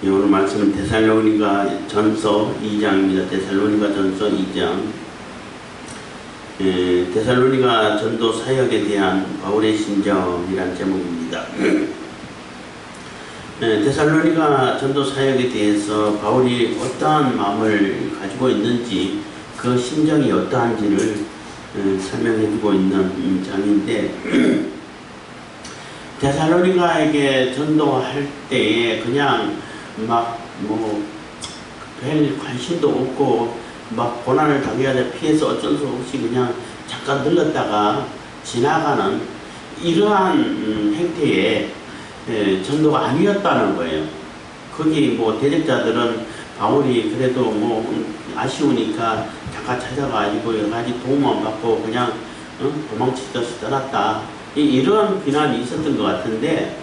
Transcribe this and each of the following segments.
예, 오늘 말씀은 데살로니가 전서 2장입니다. 데살로니가 전서 2장. 데살로니가 전도 사역에 대한 바울의 심정이란 제목입니다. 데살로니가 전도 사역에 대해서 바울이 어떠한 마음을 가지고 있는지, 그 심정이 어떠한지를 설명해주고 있는 장인데, 데살로니가에게 전도할 때에 그냥 별 관심도 없고 고난을 당해야 돼 피해서 어쩔 수 없이 그냥 잠깐 들렀다가 지나가는 이러한 행태의 전도가 아니었다는 거예요. 거기 대적자들은 바울이 그래도 아쉬우니까 잠깐 찾아가지고 여러 가지 도움만 받고 그냥 도망치듯이 떠났다, 이런 비난이 있었던 것 같은데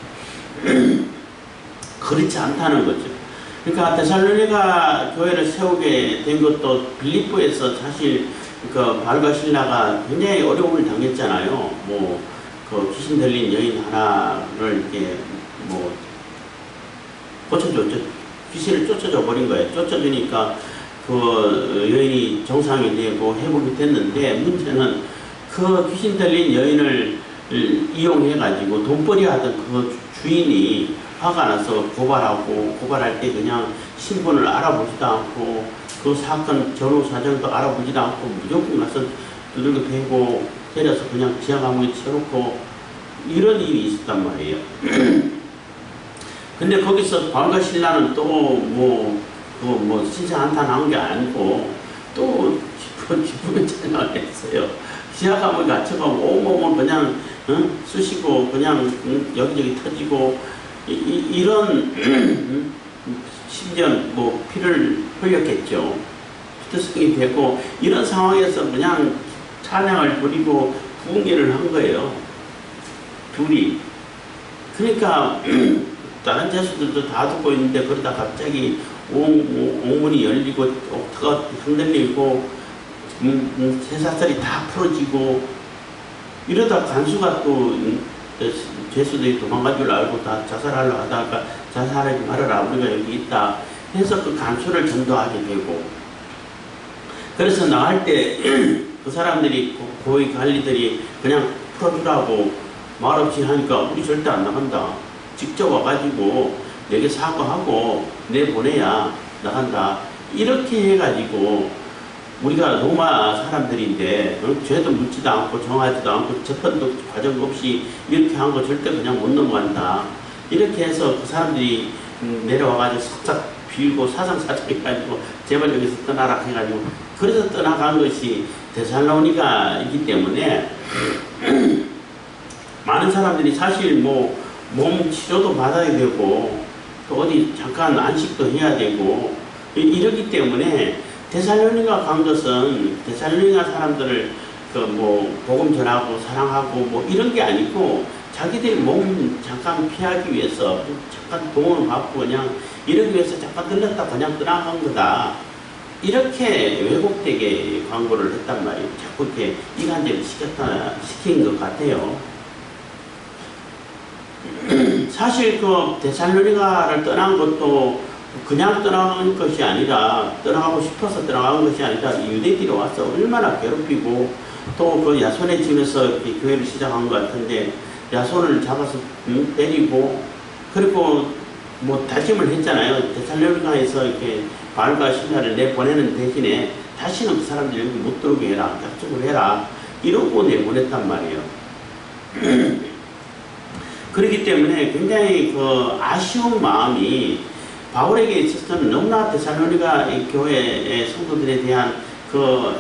그렇지 않다는 거죠. 그러니까 데살로니가 교회를 세우게 된 것도 빌립보에서 사실 바울과 실라가 굉장히 어려움을 당했잖아요. 그 귀신 들린 여인 하나를 이렇게 고쳐줬죠. 귀신을 쫓아줘 버린 거예요. 쫓아주니까 그 여인이 정상이 되고 회복이 됐는데, 문제는 그 귀신 들린 여인을 이용해가지고 돈벌이 하던 그 주인이 화가 나서 고발할 때 그냥 신분을 알아보지도 않고 그 사건 전후 사정도 알아보지도 않고 무조건 가서 두들겨 패고 때려서 그냥 지하 감옥에 쳐놓고 이런 일이 있었단 말이에요. 근데 거기서 바울과 실라는 또 신세 한탄한 게 아니고 또 기쁨의 찬양을 했어요. 지하 감옥에 갇혀가고 온몸을 그냥 쑤시고 그냥 여기저기 터지고 이런 심지어 피를 흘렸겠죠. 피투성이 되고 이런 상황에서 그냥 찬양을 부리고 부흥회를 한 거예요. 둘이. 그러니까 다른 제수들도 다 듣고 있는데 그러다 갑자기 옥문이 열리고 옥터가 흔들리고 쇠사슬이 다 풀어지고 이러다 간수가 또 죄수들이 도망갈 줄 알고 다 자살하려고 하다가 자살하지 말아라, 우리가 여기 있다 해서 그 간수를 전도하게 되고, 그래서 나갈 때 그 사람들이 고위 관리들이 그냥 풀어주라고 말없이 하니까 우리 절대 안 나간다, 직접 와가지고 내게 사과하고 내보내야 나간다, 이렇게 해가지고 우리가 로마 사람들인데 죄도 묻지도 않고 정하지도 않고 재판도 과정 없이 이렇게 한 거 절대 그냥 못 넘어간다, 이렇게 해서 그 사람들이 내려와가지고 싹싹 빌고 사상사정해가지고 제발 여기서 떠나라 해가지고, 그래서 떠나간 것이 데살로니가이기 때문에 많은 사람들이 사실 몸 치료도 받아야 되고 또 어디 잠깐 안식도 해야 되고 이러기 때문에 데살로니가 간 것은 데살로니가 사람들을 복음 전하고 사랑하고 이런 게 아니고 자기들이 몸 잠깐 피하기 위해서 잠깐 도움을 받고 그냥 이러기 위해서 잠깐 들렀다 그냥 떠나간 거다, 이렇게 왜곡되게 광고를 했단 말이에요. 자꾸 이렇게 이간질을 시킨 것 같아요. 사실 그 데살로니가를 떠난 것도 그냥 떠나간 것이 아니라, 떠나가고 싶어서 떠나간 것이 아니라 유대인들이 와서 얼마나 괴롭히고 또 그 야손의 집에서 이렇게 교회를 시작한 것 같은데 야손을 잡아서 때리고, 그리고 다짐을 했잖아요. 데살로니가에서 이렇게 바울과 실라를 내보내는 대신에 다시는 그 사람들 여기 못 들어오게 해라, 약속을 해라, 이러고 내보냈단 말이에요. 그렇기 때문에 굉장히 그 아쉬운 마음이 바울에게 있어서는 너무나 데살로니가 교회의 성도들에 대한 그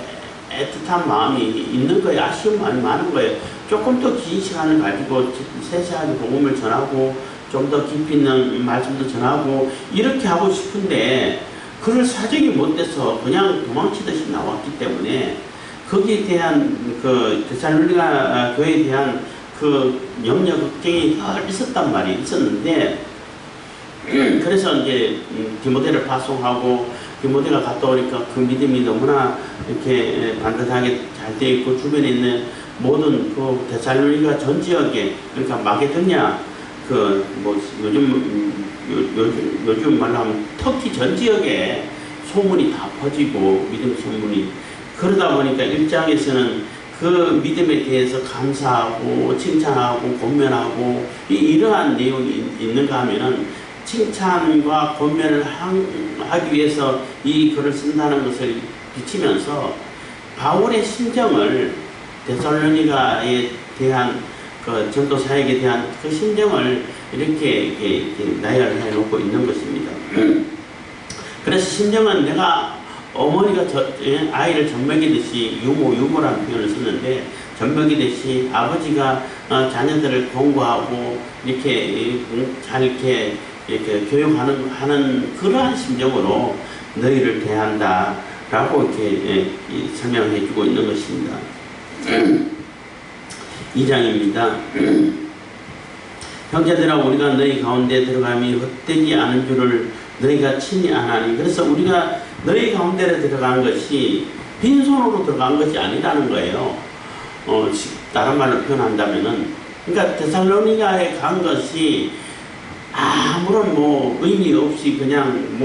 애틋한 마음이 있는 거예요. 아쉬운 마음이 많은 거예요. 조금 더 긴 시간을 가지고 세세하게 복음을 전하고 좀 더 깊이 있는 말씀도 전하고 이렇게 하고 싶은데 그럴 사정이 못 돼서 그냥 도망치듯이 나왔기 때문에 거기에 대한 그 데살로니가 교회에 대한 그 염려 걱정이 있었단 말이 있었는데, 그래서 이제 디모데를 파송하고 디모데가 갔다 오니까 그 믿음이 너무나 이렇게 반듯하게 잘 되어 있고 주변에 있는 모든 그 데살로니가 전 지역에, 그러니까 마게도냐 요즘 요즘 말로 하면 터키 전 지역에 소문이 다 퍼지고 믿음 소문이 그러다 보니까 일장에서는 그 믿음에 대해서 감사하고 칭찬하고 권면하고 이러한 내용이 있는가 하면은 칭찬과 권면을 하기 위해서 이 글을 쓴다는 것을 비치면서 바울의 심정을 데살로니가에 대한 그 전도 사역에 대한 그 심정을 이렇게 나열해 놓고 있는 것입니다. 그래서 심정은 내가 어머니가 아이를 젖먹이듯이 유모라는 표현을 썼는데 젖먹이듯이 아버지가 자녀들을 공부하고 이렇게 잘 이렇게 교육하는 그러한 심정으로 너희를 대한다라고 이렇게 설명해 주고 있는 것입니다. 2장입니다. 형제들아 우리가 너희 가운데 들어감이 헛되지 않은 줄을 너희가 친히 아나니 그래서 우리가 너희 가운데로 들어간 것이 빈손으로 들어간 것이 아니라는 거예요. 다른 말로 표현한다면은 그러니까 데살로니가에 간 것이 아무런 의미 없이 그냥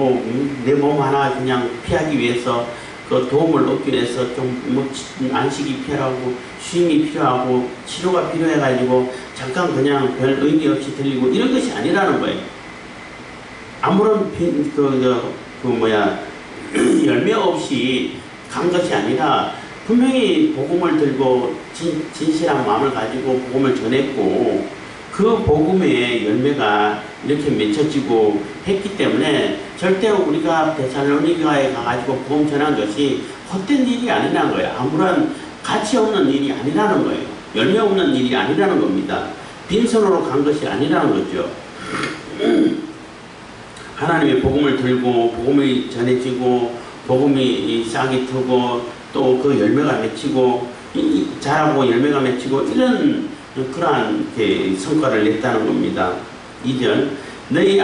내 몸 하나 그냥 피하기 위해서 그 도움을 얻기 위해서 좀 안식이 필요하고 쉼이 필요하고 치료가 필요해가지고 잠깐 그냥 별 의미 없이 들리고 이런 것이 아니라는 거예요. 아무런 열매 없이 간 것이 아니라 분명히 복음을 들고 진실한 마음을 가지고 복음을 전했고 그 복음의 열매가 이렇게 맺혀지고 했기 때문에 절대 우리가 데살로니가에 가가지고 복음 전한 것이 헛된 일이 아니라는 거예요. 아무런 가치 없는 일이 아니라는 거예요. 열매 없는 일이 아니라는 겁니다. 빈손으로 간 것이 아니라는 거죠. 하나님의 복음을 들고 복음이 전해지고 복음이 싹이 트고 또 그 열매가 맺히고 자라고 열매가 맺히고 이런 그러한 성과를 냈다는 겁니다. 2절 너희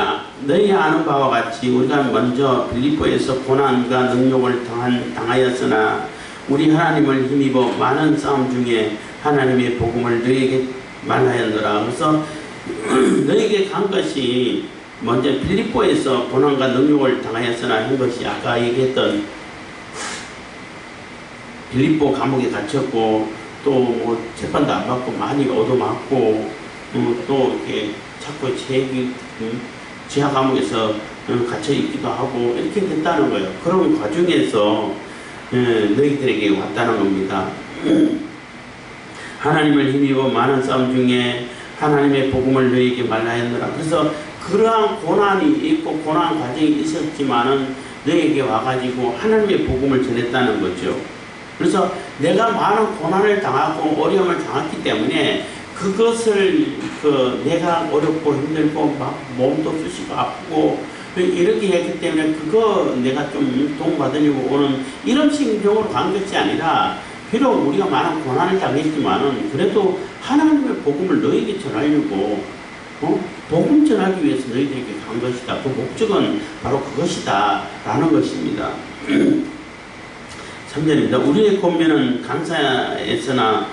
아는 바와 같이 우리가 먼저 빌립보에서 고난과 능욕을 당하였으나 우리 하나님을 힘입어 많은 싸움 중에 하나님의 복음을 너희에게 말하였노라. 그래서 너희에게 간 것이 먼저 빌립보에서 고난과 능욕을 당하였으나 한 것이 아까 얘기했던 빌립보 감옥에 갇혔고 또 재판도 안 받고 많이 얻어맞고 또 이렇게 자꾸 지하 감옥에서 갇혀 있기도 하고 이렇게 됐다는 거예요. 그런 과정에서 너희들에게 왔다는 겁니다. 하나님을 힘입어 많은 싸움 중에 하나님의 복음을 너희에게 말하였노라. 그래서 그러한 고난이 있고 고난 과정이 있었지만은 너희에게 와가지고 하나님의 복음을 전했다는 거죠. 그래서 내가 많은 고난을 당하고 어려움을 당했기 때문에 그것을 내가 어렵고 힘들고 막 몸도 쑤시고 아프고 이렇게 했기 때문에 그거 내가 좀 도움받으려고 오는 이런 심정으로 간 것이 아니라 비록 우리가 많은 고난을 당했지만은 그래도 하나님의 복음을 너희에게 전하려고 복음 전하기 위해서 너희들에게 간 것이다. 그 목적은 바로 그것이다 라는 것입니다. 3절입니다. 우리의 권면은 강사에서나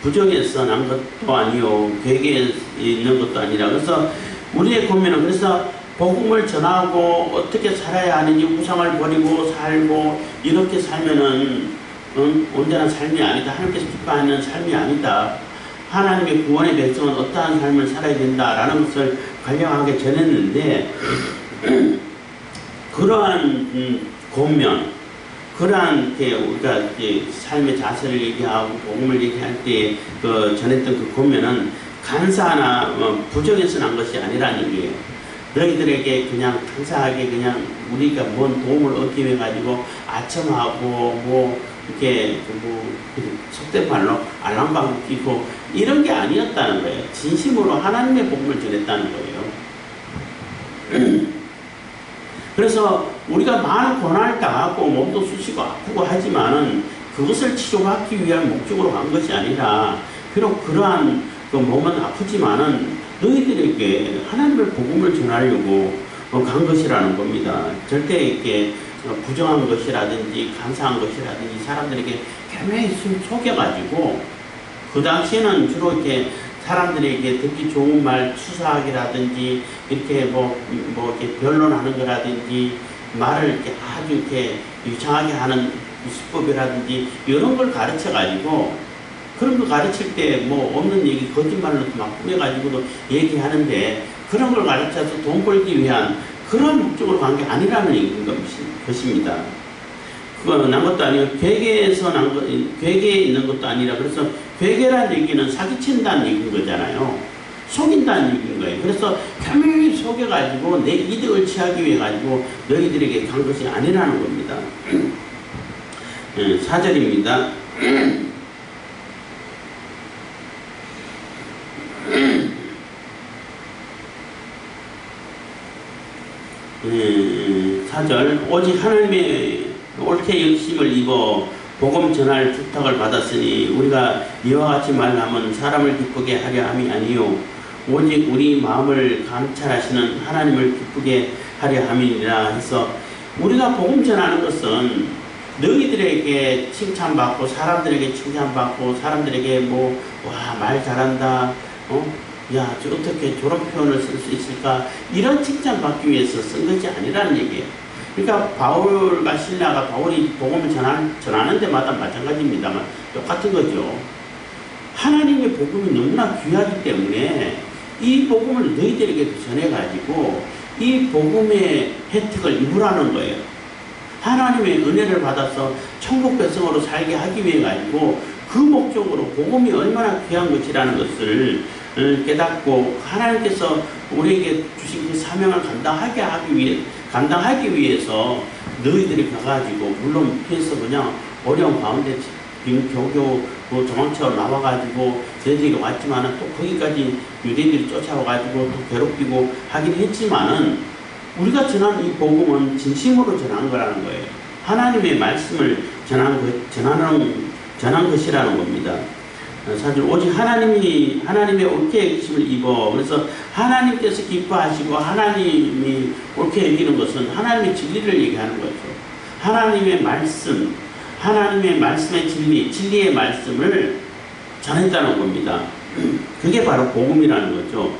부정에서 난 것도 아니요 계획에 있는 것도 아니라 그래서 우리의 권면은 그래서 복음을 전하고 어떻게 살아야 하는지 우상을 버리고 살고 이렇게 살면은 온전한 삶이 아니다. 하나님께서 기뻐하는 삶이 아니다. 하나님의 구원의 백성은 어떠한 삶을 살아야 된다라는 것을 관념하게 전했는데 그러한 권면 그러한 우리가 삶의 자세를 얘기하고 복음을 얘기할 때 전했던 그 권면은 간사나 부정해서 난 것이 아니라는 얘기예요. 너희들에게 그냥 간사하게 그냥 우리가 뭔 도움을 얻기 위해 가지고 아첨하고 이렇게 속된 말로 알랑방 끼고 이런 게 아니었다는 거예요. 진심으로 하나님의 복음을 전했다는 거예요. 그래서 우리가 많은 고난을 당하고 몸도 쑤시고 아프고 하지만은 그것을 치료받기 위한 목적으로 간 것이 아니라 비록 그러한 몸은 아프지만은 너희들에게 하나님의 복음을 전하려고 간 것이라는 겁니다. 절대 이렇게 부정한 것이라든지 간사한 것이라든지 사람들에게 교묘히 속여가지고 그 당시에는 주로 이렇게 사람들에게 듣기 좋은 말 수사하기라든지 이렇게 이렇게 변론하는 거라든지 말을 이렇게 아주 이렇게 유창하게 하는 수법이라든지 이런 걸 가르쳐 가지고 그런 거 가르칠 때 뭐 없는 얘기 거짓말로 막 꾸며가지고도 얘기하는데 그런 걸 가르쳐서 돈 벌기 위한 그런 목적으로 간 게 아니라는 얘기인 것입니다. 그거 난 것도 아니고 괴계에서 괴계에 있는 것도 아니라 그래서 괴계라는 얘기는 사기친다는 얘기인 거잖아요. 속인다는 얘기인 거예요. 그래서 편밀히 속여가지고 내 이득을 취하기 위해 가지고 너희들에게 간 것이 아니라는 겁니다. 4절입니다. 사절 오직 하나님의 옳게 영심을 입어 복음 전할 부탁을 받았으니 우리가 이와 같이 말하면 사람을 기쁘게 하려 함이 아니요 오직 우리 마음을 감찰하시는 하나님을 기쁘게 하려 함이니라 해서 우리가 복음 전하는 것은 너희들에게 칭찬받고 사람들에게 칭찬받고 사람들에게 와 말 잘한다 야, 어떻게 저런 표현을 쓸 수 있을까? 이런 칭찬받기 위해서 쓴 것이 아니라는 얘기예요. 그러니까 바울과 실라가 바울이 복음을 전하는 데마다 마찬가지입니다만 똑같은 거죠. 하나님의 복음이 너무나 귀하기 때문에 이 복음을 너희들에게 전해가지고 이 복음의 혜택을 입으라는 거예요. 하나님의 은혜를 받아서 천국 백성으로 살게 하기 위해 가지고 그 목적으로 복음이 얼마나 귀한 것이라는 것을 깨닫고 하나님께서 우리에게 주신 그 사명을 감당하기 위해서 너희들이 가가지고 물론 피해서 그냥 어려운 가운데 겨우겨우 도망쳐 나와가지고 저희들이 왔지만은 또 거기까지 유대인들이 쫓아와가지고 또 괴롭히고 하긴 했지만은 우리가 전한 이 복음은 진심으로 전한 거라는 거예요. 하나님의 말씀을 전한 것이라는 겁니다. 사실 오직 하나님의 옳게 여기심을 입어 그래서 하나님께서 기뻐하시고 하나님이 옳게 여기는 것은 하나님의 진리를 얘기하는 거죠. 하나님의 말씀의 진리의 말씀을 전했다는 겁니다. 그게 바로 복음이라는 거죠.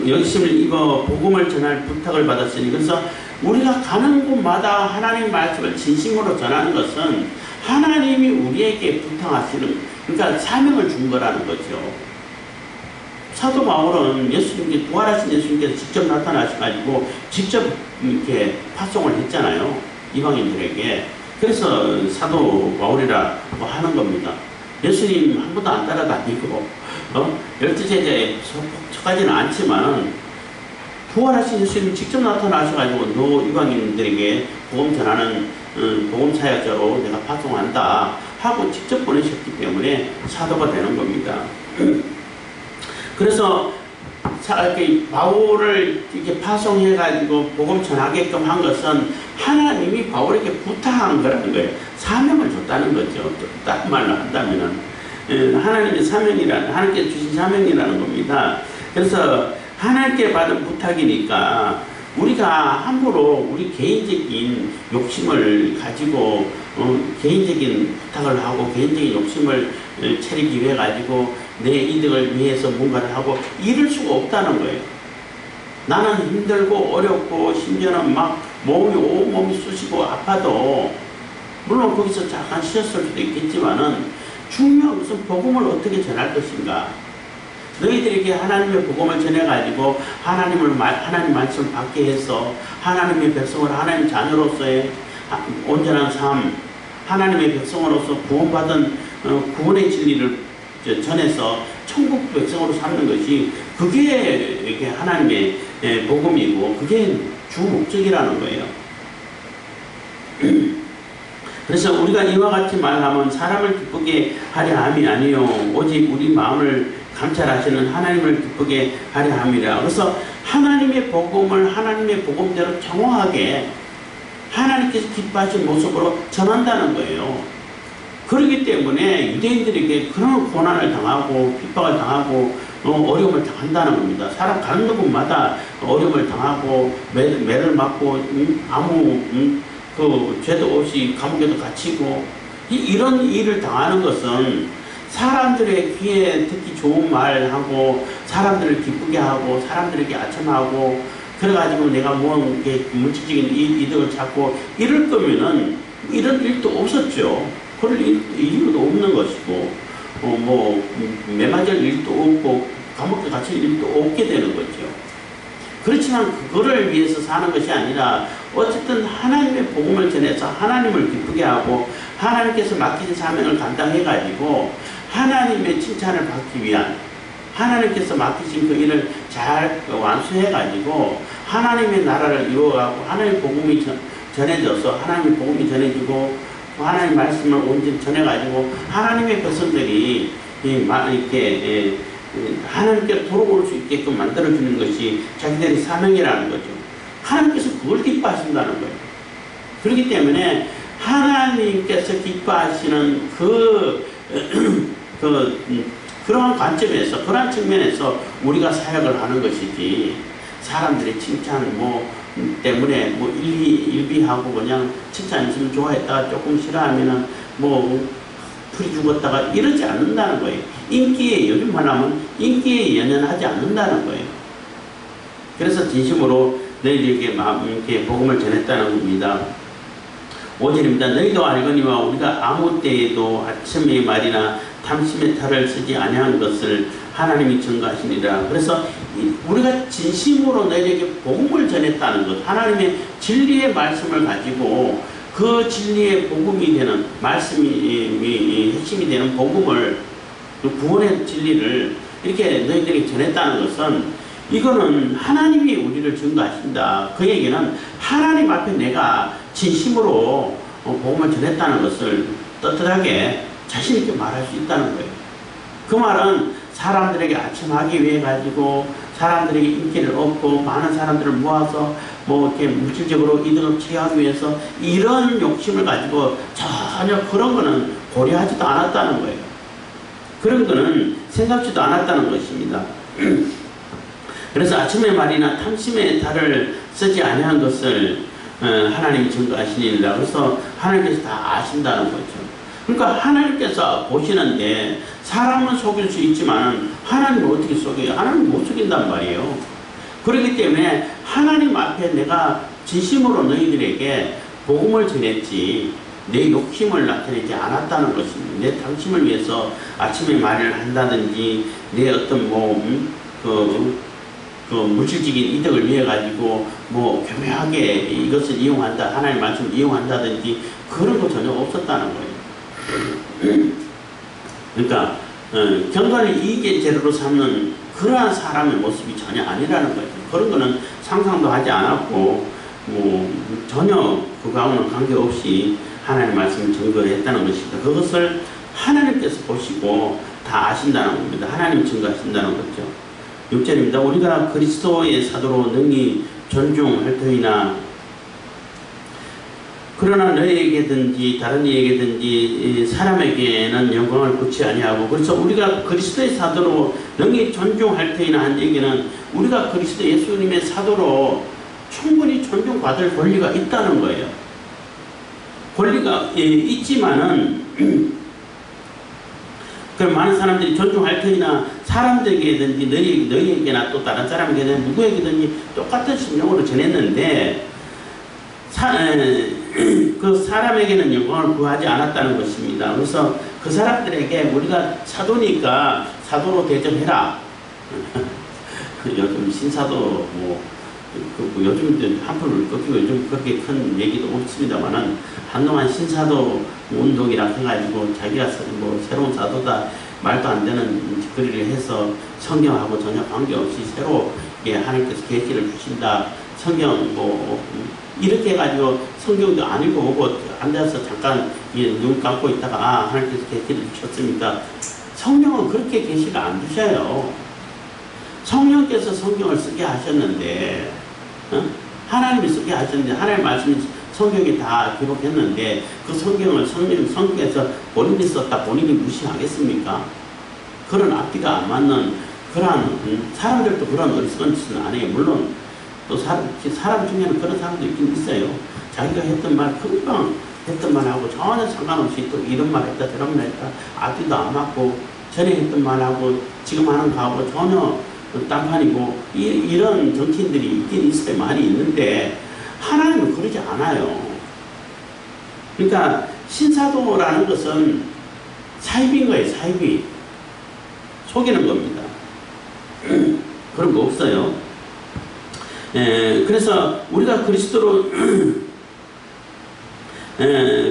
여기심을 입어 복음을 전할 부탁을 받았으니 그래서 우리가 가는 곳마다 하나님의 말씀을 진심으로 전하는 것은 하나님이 우리에게 부탁하시는 그러니까 사명을 준 거라는 거죠. 사도 바울은 예수님께 부활하신 예수님께서 직접 나타나셔가지고 직접 이렇게 파송을 했잖아요. 이방인들에게. 그래서 사도 바울이라고 하는 겁니다. 예수님 한 번도 안 따라다니고 12제자에 속하지는 않지만 부활하신 예수님 직접 나타나셔가지고 너 이방인들에게 복음 전하는 복음 사역자로 내가 파송한다 하고 직접 보내셨기 때문에 사도가 되는 겁니다. 그래서 바울을 이렇게 파송해가지고 복음 전하게끔 한 것은 하나님이 바울에게 부탁한 거라는 거예요. 사명을 줬다는 거죠. 다른 말로 한다면은 하나님께 주신 사명이라는 겁니다. 그래서 하나님께 받은 부탁이니까 우리가 함부로 우리 개인적인 욕심을 가지고 개인적인 부탁을 하고 개인적인 욕심을 차리기 위해 가지고 내 이득을 위해서 뭔가를 하고 이럴 수가 없다는 거예요. 나는 힘들고 어렵고 심지어는 막 온몸이 쑤시고 아파도 물론 거기서 잠깐 쉬었을 수도 있겠지만은 중요한 것은 복음을 어떻게 전할 것인가. 너희들에게 하나님의 복음을 전해가지고 하나님 말씀을 받게 해서 하나님의 백성으로 하나님 자녀로서의 온전한 삶, 하나님의 백성으로서 구원받은 구원의 진리를 전해서 천국 백성으로 삼는 것이 그게 이렇게 하나님의 복음이고 그게 주 목적이라는 거예요. 그래서 우리가 이와 같이 말하면 사람을 기쁘게 하려 함이 아니요 오직 우리 마음을 감찰하시는 하나님을 기쁘게 하려 함이라. 그래서 하나님의 복음을 하나님의 복음대로 정확하게 하나님께서 기뻐하신 모습으로 전한다는 거예요. 그렇기 때문에 유대인들에게 그런 고난을 당하고 핍박을 당하고 어려움을 당한다는 겁니다. 사람 가는 곳마다 어려움을 당하고 매를 맞고 아무 그 죄도 없이 감옥에도 갇히고 이런 일을 당하는 것은 사람들의 귀에 듣기 좋은 말하고 사람들을 기쁘게 하고 사람들에게 아첨하고 그래가지고 내가 뭐 물질적인 이득을 찾고 이럴 거면은 이런 일도 없었죠. 그럴 이유도 없는 것이고 매맞을 일도 없고 감옥에 갇힐 일도 없게 되는 거죠. 그렇지만 그거를 위해서 사는 것이 아니라 어쨌든 하나님의 복음을 전해서 하나님을 기쁘게 하고 하나님께서 맡기신 사명을 감당해가지고 하나님의 칭찬을 받기 위한 하나님께서 맡기신 그 일을 잘 완수해가지고 하나님의 나라를 이루어가고 하나님의 복음이 전해져서 하나님의 복음이 전해지고 하나님의 말씀을 온전히 전해가지고 하나님의 백성들이 이렇게 하나님께 돌아올 수 있게끔 만들어주는 것이 자기들의 사명이라는 거죠. 하나님께서 그걸 기뻐하신다는 거예요. 그렇기 때문에 하나님께서 기뻐하시는 그러한 관점에서, 그러한 측면에서 우리가 사역을 하는 것이지, 사람들의 칭찬 때문에 일비하고 그냥 칭찬 있으면 좋아했다가 조금 싫어하면은 풀이 죽었다가 이러지 않는다는 거예요. 인기에, 요즘 말하면 인기에 연연하지 않는다는 거예요. 그래서 진심으로 너희들에게 이렇게 복음을 전했다는 겁니다. 5절입니다. 너희도 알거니와 우리가 아무 때에도 아첨의 말이나 탐심의 탈을 쓰지 아니한 것을 하나님이 증거하시니라. 그래서 우리가 진심으로 너희에게 복음을 전했다는 것, 하나님의 진리의 말씀을 가지고 그 진리의 복음이 되는 말씀이 핵심이 되는 복음을, 구원의 진리를 이렇게 너희들에게 전했다는 것은 이거는 하나님이 우리를 증거하신다. 그 얘기는 하나님 앞에 내가 진심으로 복음을 전했다는 것을 떳떳하게 자신있게 말할 수 있다는 거예요. 그 말은 사람들에게 아첨하기 위해 가지고 사람들에게 인기를 얻고 많은 사람들을 모아서 이렇게 물질적으로 이득을 취하기 위해서 이런 욕심을 가지고 전혀 그런 거는 고려하지도 않았다는 거예요. 그런 거는 생각지도 않았다는 것입니다. 그래서 아첨의 말이나 탐심의 탈을 쓰지 아니한 것을 하나님이 증거하시니라. 그래서 하나님께서 다 아신다는 거죠. 그러니까 하나님께서 보시는데 사람은 속일 수 있지만 하나님은 어떻게 속여요? 하나님은 못 속인단 말이에요. 그렇기 때문에 하나님 앞에 내가 진심으로 너희들에게 복음을 전했지 내 욕심을 나타내지 않았다는 것입니다. 내 당심을 위해서 아침에 말을 한다든지 내 어떤 물질적인 이득을 위해 가지고 교묘하게 이것을 이용한다, 하나님의 말씀을 이용한다든지 그런 거 전혀 없었다는 거예요. 그러니까 경건을 이익의 재료로 삼는 그러한 사람의 모습이 전혀 아니라는 거예요. 그런 거는 상상도 하지 않았고 전혀 그거하고는 관계없이 하나님의 말씀을 증거를 했다는 것입니다. 그것을 하나님께서 보시고 다 아신다는 겁니다. 하나님이 증거하신다는 거죠. 6절입니다. 우리가 그리스도의 사도로 능히 존중할 터이나 그러나 너희에게든지 다른 이에게든지 사람에게는 영광을 굳이 아니하고, 그래서 우리가 그리스도의 사도로 능히 존중할 터이나 한 얘기는 우리가 그리스도 예수님의 사도로 충분히 존중받을 권리가 있다는 거예요. 권리가 있지만은 그럼 많은 사람들이 존중할 터이나 사람들에게든지 너희에게나 또 다른 사람에게는 누구에게든지 똑같은 심령으로 전했는데 그 사람에게는 영광을 구하지 않았다는 것입니다. 그래서 그 사람들에게 우리가 사도니까 사도로 대접해라. 요즘 신사도 요즘 한풀을 꺾이고 요즘 그렇게 큰 얘기도 없습니다만은 한동안 신사도 운동이라 해가지고 자기가 새로운 사도다 말도 안 되는 짓거리를 해서 성경하고 전혀 관계없이 새롭게 하나님께서 계시를 주신다. 성경 이렇게 해가지고 성경도 안 읽어보고 앉아서 잠깐 눈 감고 있다가 하나님께서 계시를 주셨습니까? 성경은 그렇게 계시를 안 주셔요. 성령께서 성경을 쓰게 하셨는데 하나님이 쓰게 하셨는데 하나님의 말씀이 성경에 다 기록했는데 그 성경을 성경에서 본인이 썼다 본인이 무시하겠습니까? 그런 앞뒤가 안 맞는 그러한 사람들도 그런 어리석은 짓은 안 해요. 물론 또 사람 중에는 그런 사람도 있긴 있어요. 자기가 했던 말 금방 했던 말하고 전혀 상관없이 또 이런 말 했다 저런 말 했다 앞뒤도 안 맞고 전에 했던 말하고 지금 하는 거하고 전혀 딴판이고 이런 정치인들이 있긴 있어요. 많이 있는데 하나님은 그러지 않아요. 그러니까 신사도라는 것은 사입인 거예요. 사입이 속이는 겁니다. 그런 거 없어요. 그래서 우리가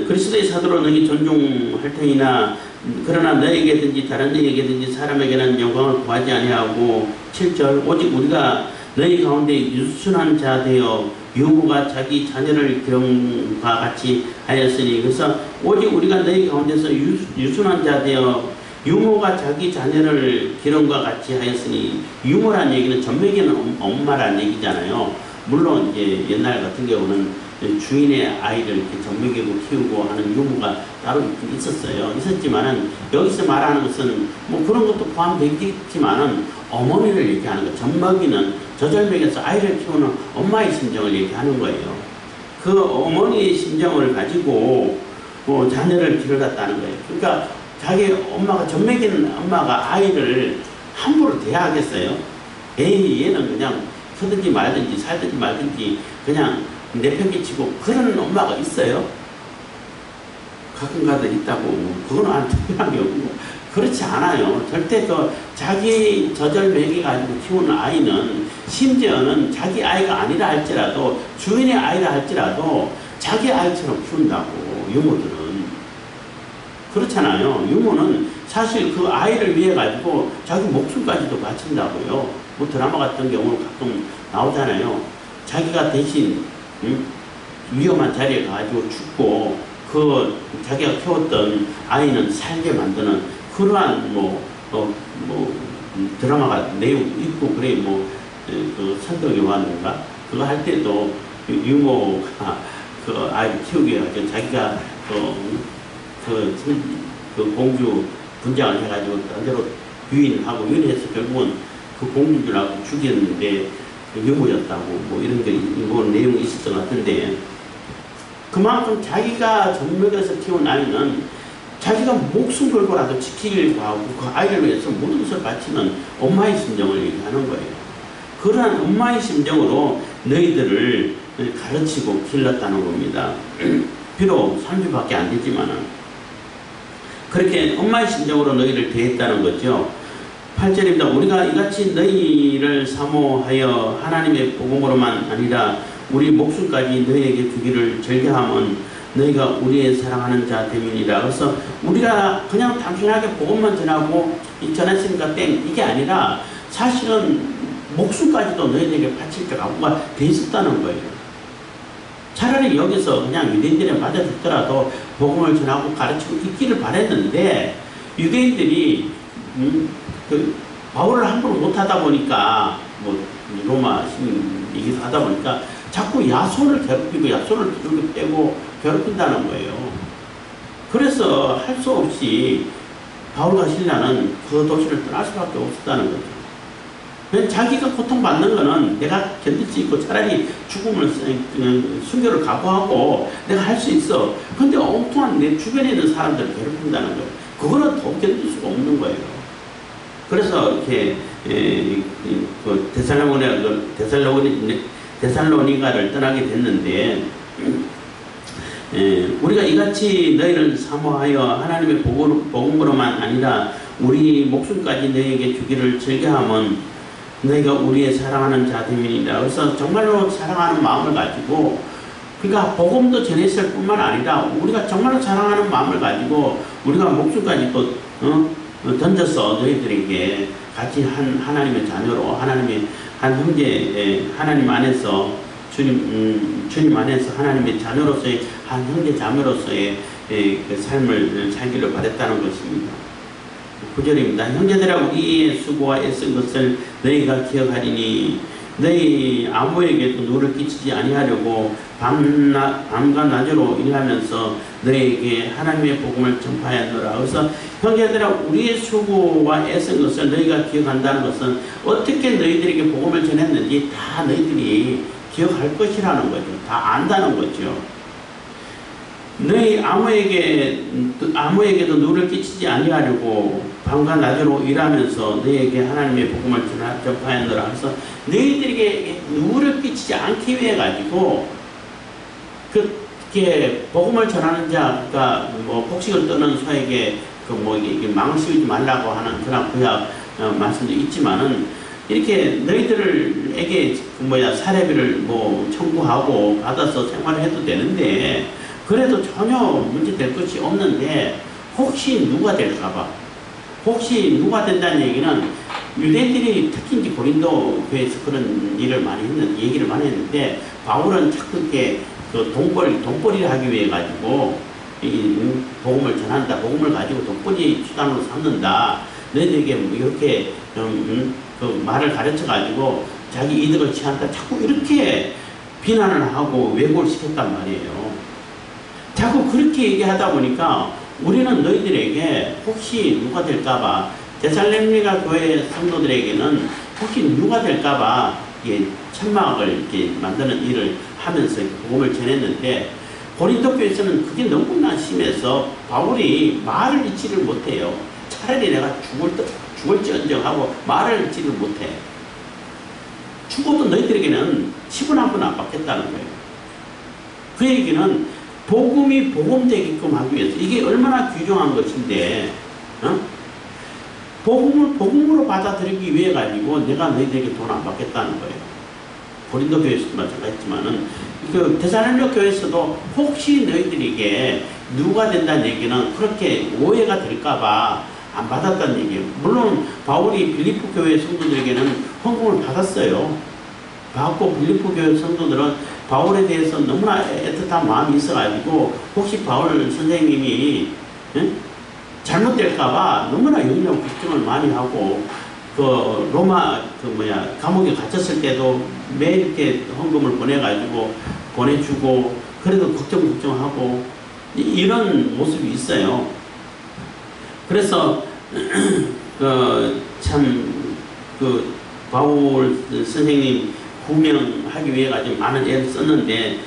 그리스도의 사도로 너희 존중할 테니나 그러나 너에게든지 다른 이에게든지 사람에게는 영광을 구하지 아니하고 7절 오직 우리가 너희 가운데 유순한 자 되어 유모가 자기 자녀를 기름과 같이 하였으니 그래서 오직 우리가 너희 가운데서 유순한 자 되어 유모가 자기 자녀를 기름과 같이 하였으니 유모란 얘기는 젖먹이는 엄마란 얘기잖아요. 물론 이제 옛날 같은 경우는 주인의 아이를 이렇게 젖먹이고 키우고 하는 유모가 따로 있었어요. 있었지만은 여기서 말하는 것은 뭐 그런 것도 포함되겠지만은 어머니를 얘기하는 거, 젖먹이는 젖을먹여서 아이를 키우는 엄마의 심정을 얘기하는 거예요. 그 어머니의 심정을 가지고 자녀를 기르렀다는 거예요. 그러니까 자기 엄마가 젖먹이는 엄마가 아이를 함부로 대하겠어요? 에이 얘는 그냥 서든지 말든지 살든지 말든지 그냥 내팽개치고 그런 엄마가 있어요? 가끔가다 있다고. 그건 안 특별한 게 없고 그렇지 않아요. 절대 자기 젖을 먹여가지고 키우는 아이는 심지어는 자기 아이가 아니라 할지라도 주인의 아이라 할지라도 자기 아이처럼 키운다고. 유모들은 그렇잖아요. 유모는 사실 그 아이를 위해 가지고 자기 목숨까지도 바친다고요. 뭐 드라마 같은 경우는 가끔 나오잖아요. 자기가 대신 위험한 자리에 가지고 죽고 그 자기가 키웠던 아이는 살게 만드는 그러한 드라마가 내용 있고 그래 그 선덕여왕인가 그거 할 때도 유모가 그 아이를 키우기 위해서 자기가 그 공주 분장을 해가지고 반대로 유인하고 유인해서 결국은 그 공주들하고 죽였는데 유모였다고 뭐 이런 게 내용이 있었던 것 같은데 그만큼 자기가 젖먹여서 키운 아이는 자기가 목숨 걸고라도 지키려고 하고 그 아이를 위해서 모든 것을 바치는 엄마의 심정을 얘기하는 거예요. 그러한 엄마의 심정으로 너희들을 가르치고 길렀다는 겁니다. 비록 3주밖에 안 되지만은 그렇게 엄마의 심정으로 너희를 대했다는 거죠. 8절입니다. 우리가 이같이 너희를 사모하여 하나님의 복음으로만 아니라 우리 목숨까지 너희에게 주기를 즐겨하면 너희가 우리의 사랑하는 자 됨이니라. 그래서 우리가 그냥 단순하게 복음만 전하고 전했으니까 땡 이게 아니라 사실은 목숨까지도 너희에게 바칠 각오가 돼 있었다는 거예요. 차라리 여기서 그냥 유대인들에 맞아줬더라도 복음을 전하고 가르치고 있기를 바랬는데 유대인들이 바울을 함부로 못하다 보니까 로마 시민이기도 하다 보니까 자꾸 야손을 괴롭히고 야손을 두들겨 빼고 괴롭힌다는 거예요. 그래서 할 수 없이 바울과 실라는 그 도시를 떠날 수밖에 없었다는 거죠. 자기가 고통받는 거는 내가 견딜 수 있고 차라리 죽음을 순교를 각오하고 내가 할 수 있어. 근데 엉뚱한 내 주변에 있는 사람들을 괴롭힌다는 거예요. 그거는 더 견딜 수가 없는 거예요. 그래서 이렇게 그 데살로니가를 떠나게 됐는데 우리가 이같이 너희를 사모하여 하나님의 복음으로만 아니라 우리 목숨까지 너희에게 주기를 즐겨하면 너희가 우리의 사랑하는 자됨이니라. 그래서 정말로 사랑하는 마음을 가지고 그러니까 복음도 전했을 뿐만 아니라 우리가 정말로 사랑하는 마음을 가지고 우리가 목숨까지 또 던져서 너희들에게 같이 한 하나님의 자녀로 하나님의 한 형제 하나님 안에서 주님 안에서 하나님의 자녀로서의 한 형제 자매로서의 그 삶을 살기를 바랬다는 것입니다. 9절입니다. 형제들아 우리의 수고와 애쓴 것을 너희가 기억하리니 너희 아무에게도 누를 끼치지 아니하려고 밤과 낮으로 일하면서 너희에게 하나님의 복음을 전파하였노라. 그래서 형제들아 우리의 수고와 애쓴 것을 너희가 기억한다는 것은 어떻게 너희들에게 복음을 전했는지 다 너희들이 기억할 것이라는 거죠. 다 안다는 거죠. 너희 아무에게도 누를 끼치지 아니하려고 밤과 낮으로 일하면서 너희에게 하나님의 복음을 전파하였노라. 그래서 너희들에게 누를 끼치지 않기 위해 가지고 그렇게 복음을 전하는 자가 뭐 곡식을 떠는 소에게 이게 망을 씌우지 말라고 하는 그런 구약 말씀도 있지만은 이렇게 너희들에게 사례비를 뭐 청구하고 받아서 생활을 해도 되는데 그래도 전혀 문제될 것이 없는데 혹시 누가 될까봐 혹시 누가 된다는 얘기는 유대인들이 특히 이제 고린도 교회에서 그런 일을 많이 얘기를 많이 했는데 바울은 자꾸 이렇게 그 돈벌이를 하기 위해 가지고 이 복음을 전한다. 복음을 가지고 돈벌이 수단으로 삼는다. 너희들에게 이렇게 그 말을 가르쳐 가지고 자기 이득을 취한다. 자꾸 이렇게 비난을 하고 왜곡을 시켰단 말이에요. 자꾸 그렇게 얘기하다 보니까 우리는 너희들에게 혹시 누가 될까봐 데살로니가 교회 성도들에게는 혹시 누가 될까봐 천막을 이렇게 만드는 일을 하면서 복음을 전했는데 고린도 교회에서는 그게 너무나 심해서 바울이 말을 잊지를 못해요. 차라리 내가 죽을지언정 하고 말을 잊지를 못해. 죽어도 너희들에게는 10분 한 푼 안 받겠다는 거예요. 그 얘기는 복음이 복음되게끔 하기 위해서 이게 얼마나 귀중한 것인데 복음을 복음으로 받아들이기 위해 가지고 내가 너희들에게 돈 안 받겠다는 거예요. 고린도 교회에서도 마찬가지지만은 그 데살로니가 교회에서도 혹시 너희들에게 누가 된다는 얘기는 그렇게 오해가 될까봐 안 받았다는 얘기예요. 물론 바울이 빌립보 교회 성도들에게는 헌금을 받았어요. 받고 빌립보 교회 성도들은 바울에 대해서 너무나 애틋한 마음이 있어가지고 혹시 바울 선생님이 잘못될까봐 너무나 영역 걱정을 많이 하고 그 로마 감옥에 갇혔을 때도 매일 이렇게 헌금을 보내가지고 보내주고 그래도 걱정하고 이런 모습이 있어요. 그래서 바울 선생님 구명하기 위해 가지고 많은 애를 썼는데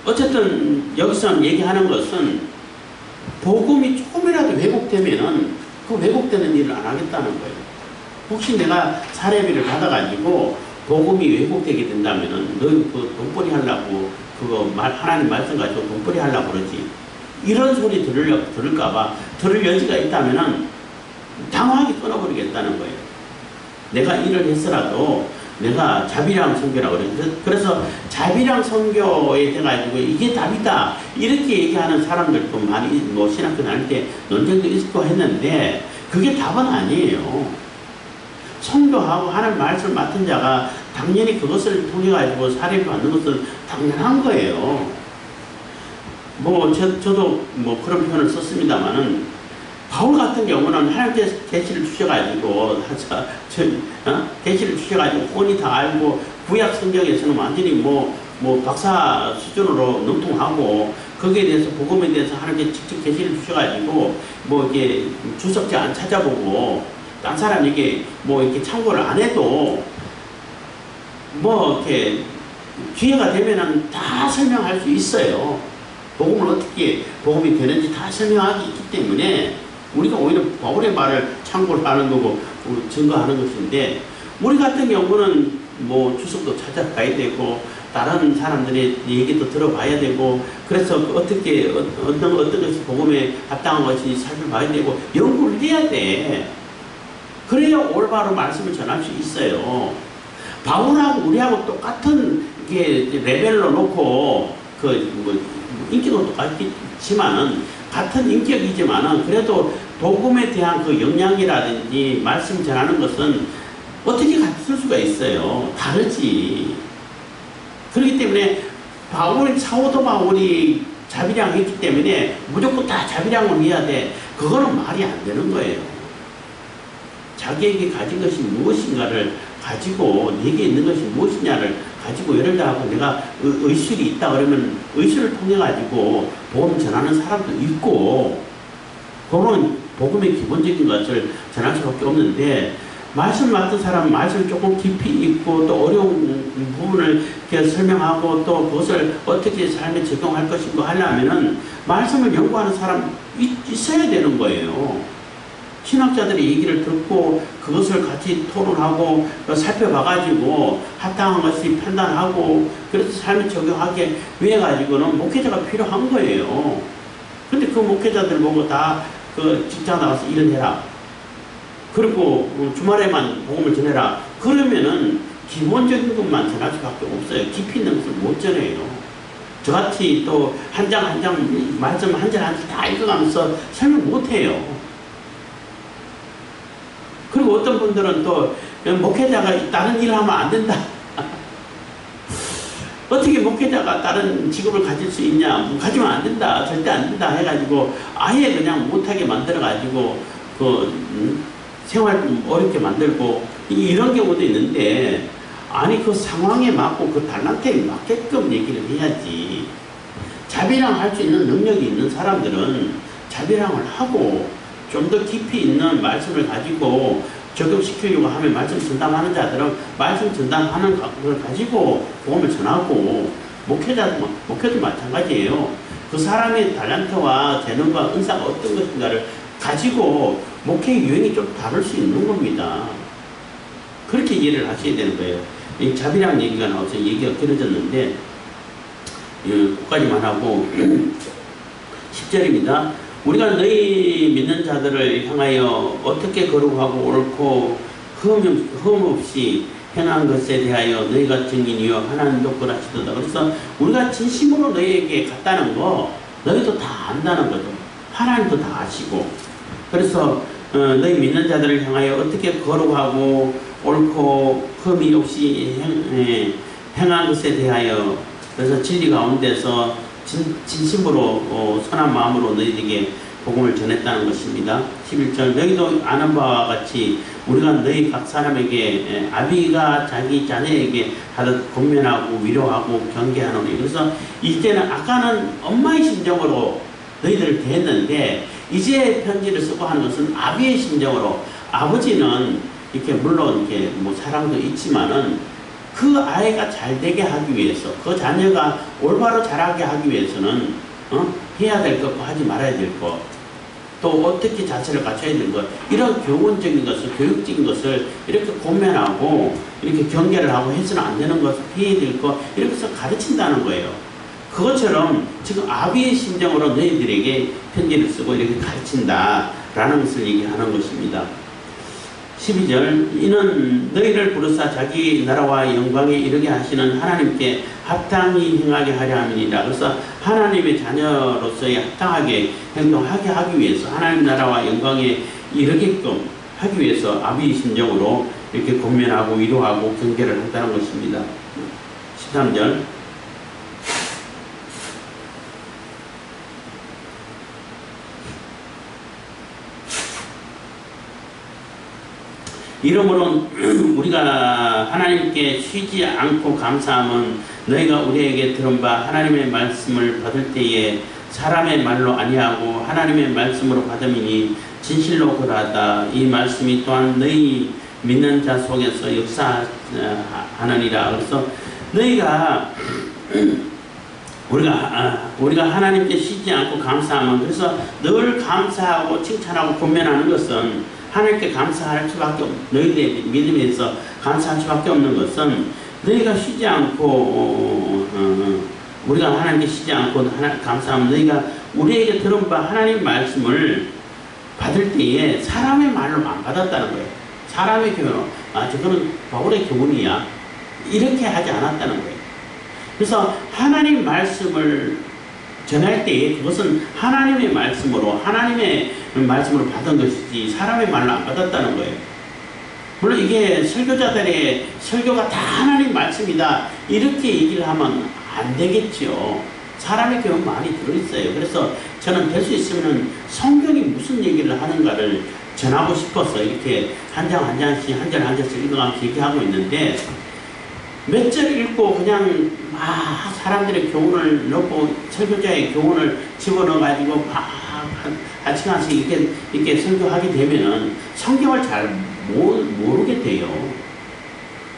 어쨌든 여기서 얘기하는 것은 복음이 조금이라도 왜곡되면은 그 왜곡되는 일을 안 하겠다는 거예요. 혹시 내가 사례비를 받아가지고 복음이 왜곡되게 된다면은 너 그 돈벌이 하려고 하나님 말씀 가지고 돈벌이 하려고 그러지. 이런 소리 들을까봐 들을 여지가 있다면은 당황하게 끊어버리겠다는 거예요. 내가 일을 했으라도 내가 자비랑 선교라고 그래요. 그래서 자비랑 선교에 돼가지고 이게 답이다 이렇게 얘기하는 사람들도 많이 신학교 다닐 때 논쟁도 있고 했는데 그게 답은 아니에요. 선교하고 하나님 말씀을 맡은 자가 당연히 그것을 통해 가지고 사례를 받는 것은 당연한 거예요. 저도 그런 표현을 썼습니다만은 바울 같은 경우는 하나님께서 계시를 주셔가지고 계시를 주셔가지고 혼이 다 알고 구약 성경에서는 완전히 박사 수준으로 능통하고 거기에 대해서 복음에 대해서 하나님께서 직접 계시를 주셔가지고 이게 주석지 안 찾아보고 딴 사람에게 이렇게 참고를 안 해도 이렇게 기회가 되면은 다 설명할 수 있어요. 복음을 어떻게 복음이 되는지 다 설명하기 있기 때문에 우리가 오히려 바울의 말을 참고를 하는 거고 증거하는 것인데 우리 같은 경우는 주석도 찾아가야 되고 다른 사람들의 얘기도 들어봐야 되고 그래서 어떻게 어떤 것이 복음에 합당한 것인지 살펴봐야 되고 연구를 해야 돼. 그래야 올바로 말씀을 전할 수 있어요. 바울하고 우리하고 똑같은 레벨로 놓고 인기도 똑같지만은 같은 인격이지만은 그래도 복음에 대한 그 영향이라든지 말씀 전하는 것은 어떻게 같을 수가 있어요. 다르지. 그렇기 때문에 사도 바울이 자비량 했기 때문에 무조건 다 자비량을 해야 돼. 그거는 말이 안 되는 거예요. 자기에게 가진 것이 무엇인가를 가지고 내게 있는 것이 무엇이냐를 가지고 예를 들어 내가 의술이 있다 그러면 의술을 통해 가지고 복음 전하는 사람도 있고 그런 복음의 기본적인 것을 전할 수밖에 없는데 말씀 맡은 사람은 말씀 조금 깊이 있고 또 어려운 부분을 이렇게 설명하고 또 그것을 어떻게 삶에 적용할 것인가 하려면은 말씀을 연구하는 사람 있어야 되는 거예요. 신학자들의 얘기를 듣고 그것을 같이 토론하고 살펴봐가지고 합당한 것이 판단하고 그래서 삶에 적용하게 위해가지고는 목회자가 필요한 거예요. 근데 그 목회자들 보고 다 그 직장 나가서 일을 해라. 그리고 주말에만 복음을 전해라. 그러면은 기본적인 것만 전할 수밖에 없어요. 깊이 있는 것을 못 전해요. 저같이 또 한 장 한 장 말씀 한 장 한 장 다 읽어가면서 설명 못 해요. 그리고 어떤 분들은 또 목회자가 다른 일을 하면 안 된다. 어떻게 목회자가 다른 직업을 가질 수 있냐? 가지면 안 된다. 절대 안 된다. 해가지고 아예 그냥 못하게 만들어가지고 생활 어렵게 만들고 이런 경우도 있는데 아니 그 상황에 맞고 그 달란트에 맞게끔 얘기를 해야지. 자비랑 할 수 있는 능력이 있는 사람들은 자비랑을 하고 좀 더 깊이 있는 말씀을 가지고 적용시키려고 하면 말씀 전담하는 자들은 말씀 전담하는 걸 가지고 복음을 전하고 목회도 마찬가지예요. 그 사람의 달란트와 재능과 은사가 어떤 것인가를 가지고 목회 유형이 좀 다를 수 있는 겁니다. 그렇게 이해를 하셔야 되는 거예요. 이 자비랑 얘기가 나와서 얘기가 길어졌는데 끝까지만 하고 10절입니다. 우리가 너희 믿는 자들을 향하여 어떻게 거룩하고 옳고 흠없이 행한 것에 대하여 너희가 증인이여 하나님도 그러시도다. 그래서 우리가 진심으로 너희에게 갔다는 거 너희도 다 안다는 거죠. 하나님도 다 아시고. 그래서 너희 믿는 자들을 향하여 어떻게 거룩하고 옳고 흠이 없이 행한 것에 대하여 그래서 진리 가운데서 진심으로 선한 마음으로 너희에게 복음을 전했다는 것입니다. 11절 너희도 아는 바와 같이 우리가 너희 각 사람에게 아비가 자기 자녀에게 하듯 권면하고 위로하고 경계하노니. 그래서 이제는 아까는 엄마의 심정으로 너희들을 대했는데 이제 편지를 쓰고 하는 것은 아비의 심정으로. 아버지는 이렇게 물론 이렇게 뭐 사랑도 있지만은 그 아이가 잘 되게 하기 위해서, 그 자녀가 올바로 자라게 하기 위해서는 해야 될 것과 하지 말아야 될 것, 또 어떻게 자세를 갖춰야 될 것, 이런 교훈적인 것을, 교육적인 것을 이렇게 고면하고 이렇게 경계를 하고 해서는 안 되는 것을 해야 될 것, 이렇게 해서 가르친다는 거예요. 그것처럼 지금 아비의 심정으로 너희들에게 편지를 쓰고 이렇게 가르친다라는 것을 얘기하는 것입니다. 12절 이는 너희를 부르사 자기 나라와 영광에 이르게 하시는 하나님께 합당히 행하게 하려 함이니라. 그래서 하나님의 자녀로서의 합당하게 행동하게 하기 위해서 하나님 나라와 영광에 이르게끔 하기 위해서 아비의 심정으로 이렇게 권면하고 위로하고 경계를 한다는 것입니다. 13절 이러므로 우리가 하나님께 쉬지 않고 감사함은 너희가 우리에게 들은 바 하나님의 말씀을 받을 때에 사람의 말로 아니하고 하나님의 말씀으로 받음이니 진실로 그러하다. 이 말씀이 또한 너희 믿는 자 속에서 역사하느니라. 그래서 너희가 우리가 하나님께 쉬지 않고 감사함은, 그래서 늘 감사하고 칭찬하고 권면하는 것은 하나님께 감사할 수밖에 없는, 너희들의 믿음에서 감사할 수밖에 없는 것은 너희가 쉬지 않고 우리가 하나님께 쉬지 않고 감사하면 너희가 우리에게 들은 바 하나님의 말씀을 받을 때에 사람의 말로 안 받았다는 거예요. 사람의 교훈으로 저거는 바울의 교훈이야 이렇게 하지 않았다는 거예요. 그래서 하나님 말씀을 전할 때에 그것은 하나님의 말씀으로 받은 것이지 사람의 말로 안 받았다는 거예요. 물론 이게 설교자들의 설교가 다 하나님 말씀이다 이렇게 얘기를 하면 안 되겠죠. 사람의 교훈 많이 들어있어요. 그래서 저는 될 수 있으면 성경이 무슨 얘기를 하는가를 전하고 싶어서 이렇게 한 장 한 장씩 한 절 한 절씩 읽어가면서 얘기하고 있는데, 몇 절 읽고 그냥 사람들의 교훈을 넣고 설교자의 교훈을 집어넣어가지고 같이 가서 이렇게 설교하게 되면은 성경을 잘 모르게 돼요.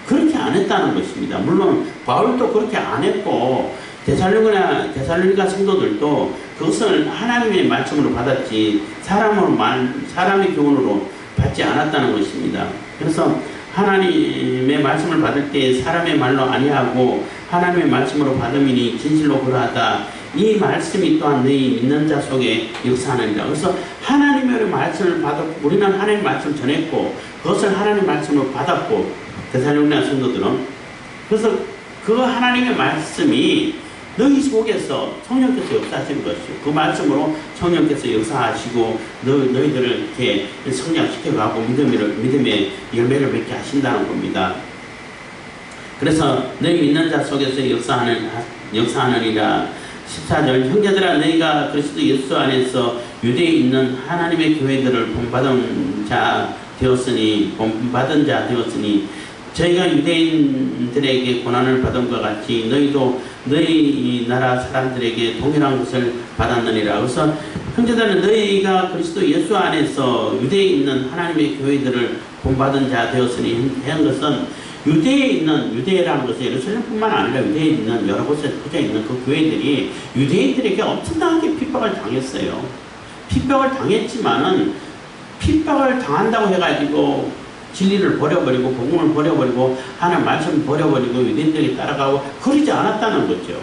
그렇게 안 했다는 것입니다. 물론 바울도 그렇게 안 했고 데살로니가 성도들도 그것을 하나님의 말씀으로 받았지 사람의 교훈으로 받지 않았다는 것입니다. 그래서 하나님의 말씀을 받을 때 사람의 말로 아니하고 하나님의 말씀으로 받음이니 진실로 그러하다. 이 말씀이 또한 너희 믿는 자 속에 역사하느니라. 그래서 하나님의 말씀을 받았고 우리는 하나님의 말씀을 전했고 그것을 하나님의 말씀으로 받았고 데살로니가 성도들은 그래서 그 하나님의 말씀이 너희 속에서 성령께서 역사하시는 것이죠. 그 말씀으로 성령께서 역사하시고 너희들을 이렇게 성장시켜가고 믿음의 열매를 맺게 하신다는 겁니다. 그래서 너희 믿는 자 속에서 역사하느니라. 14절 형제들아 너희가 그리스도 예수 안에서 유대에 있는 하나님의 교회들을 본받은 자 되었으니 저희가 유대인들에게 고난을 받은 것 같이 너희도 너희 나라 사람들에게 동일한 것을 받았느니라. 그래서 형제들은 너희가 그리스도 예수 안에서 유대에 있는 하나님의 교회들을 본받은 자 되었으니 한 것은 유대라는 것은 예루살렘뿐만 아니라 유대에 있는 여러 곳에 퍼져 있는 그 교회들이 유대인들에게 엄청나게 핍박을 당했어요. 핍박을 당했지만은 핍박을 당한다고 해가지고 진리를 버려버리고 복음을 버려버리고 하나님 말씀을 버려버리고 유대인들에게 따라가고 그러지 않았다는 거죠.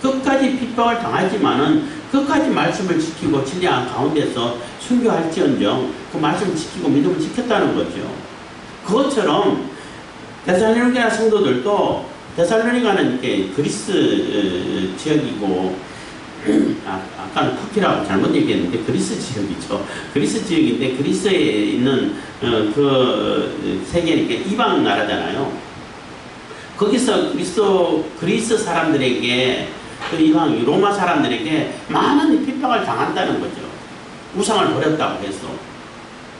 끝까지 핍박을 당하지만은 끝까지 말씀을 지키고 진리 가운데서 순교할지언정 그 말씀을 지키고 믿음을 지켰다는 거죠. 그것처럼 데살로니가 성도들도 데살로니가는 이렇게 그리스 지역이고 아까는 터키라고 잘못 얘기했는데 그리스 지역이죠. 그리스 지역인데 그리스에 있는 그 세계 이렇게 이방 나라잖아요. 거기서 그리스 사람들에게 그 이방 로마 사람들에게 많은 핍박을 당한다는 거죠. 우상을 버렸다고 해서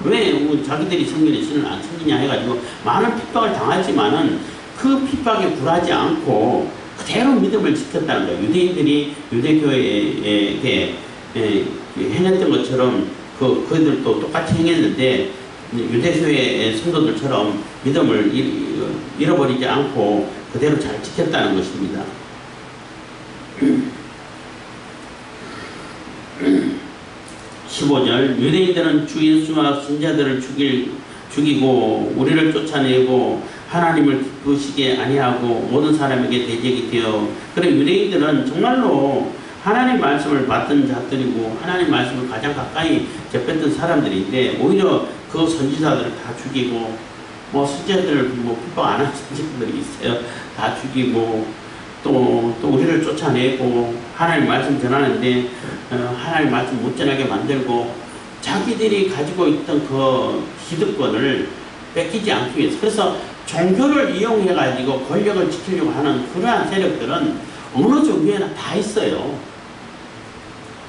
왜 자기들이 섬기는 신을 안 섬기냐 해가지고 많은 핍박을 당하지만은 그 핍박에 굴하지 않고 그대로 믿음을 지켰다는 거예요. 유대인들이 유대교회에 행했던 것처럼 그들도 똑같이 행했는데 유대교회 성도들처럼 믿음을 잃어버리지 않고 그대로 잘 지켰다는 것입니다. 15절 유대인들은 주 예수와 선지자들을 죽이고 우리를 쫓아내고 하나님을 기쁘시게 아니하고 모든 사람에게 대적이 되어 그래 유대인들은 정말로 하나님 말씀을 받던 자들이고 하나님 말씀을 가장 가까이 접했던 사람들인데 오히려 그 선지자들을 다 죽이고 뭐 선지자들을 핍박 안 하는 선지자들이 있어요. 다 죽이고 또 우리를 쫓아내고 하나님 말씀 전하는데 하나님 말씀 못 전하게 만들고 자기들이 가지고 있던 그 기득권을 뺏기지 않기 위해서 그래서 종교를 이용해 가지고 권력을 지키려고 하는 그러한 세력들은 어느 종교에나 다 있어요.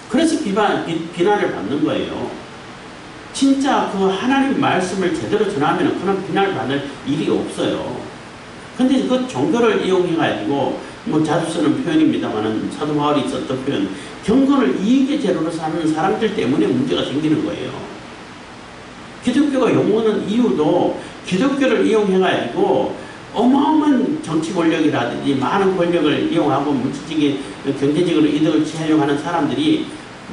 그래서 비난을 받는 거예요. 진짜 그 하나님 말씀을 제대로 전하면 그런 비난을 받을 일이 없어요. 근데 그 종교를 이용해 가지고 뭐 자주 쓰는 표현입니다만은 사도 바울이 썼던 표현 경건을 이익의 재료로 삼는 사람들 때문에 문제가 생기는 거예요. 기독교가 욕먹는 이유도 기독교를 이용해 가지고 어마어마한 정치 권력이라든지 많은 권력을 이용하고 물질적인 경제적으로 이득을 취하려고 하는 사람들이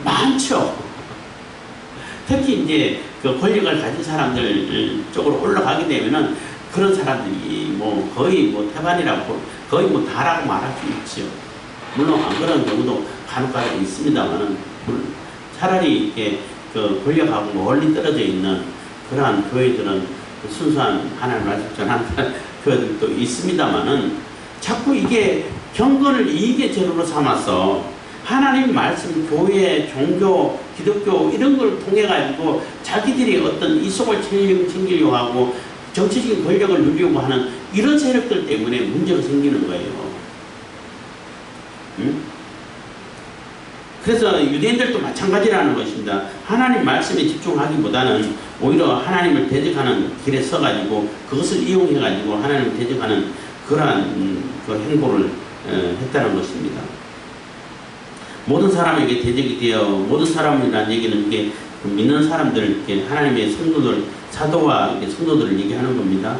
많죠. 특히 이제 그 권력을 가진 사람들 쪽으로 올라가게 되면은 그런 사람들이 뭐 거의 태반이라고 거의 다라고 말할 수 있죠. 물론 안 그런 경우도 간혹가다 있습니다만은 차라리 이렇게 그 권력하고 멀리 떨어져 있는 그러한 교회들은 순수한 하나님 말씀 전하는 교회들도 있습니다만은 자꾸 이게 경건을 이익의 재료로 삼아서 하나님 말씀, 교회, 종교, 기독교 이런 걸 통해 가지고 자기들이 어떤 이속을 챙기려고 하고 정치적인 권력을 누리려고 하는 이런 세력들 때문에 문제가 생기는 거예요. 그래서 유대인들도 마찬가지라는 것입니다. 하나님 말씀에 집중하기보다는 오히려 하나님을 대적하는 길에 서가지고 그것을 이용해가지고 하나님을 대적하는 그러한 그 행보를 했다는 것입니다. 모든 사람에게 대적이 되어 모든 사람이라는 얘기는 이게 믿는 사람들, 이렇게 하나님의 성도들 사도와 성도들을 얘기하는 겁니다.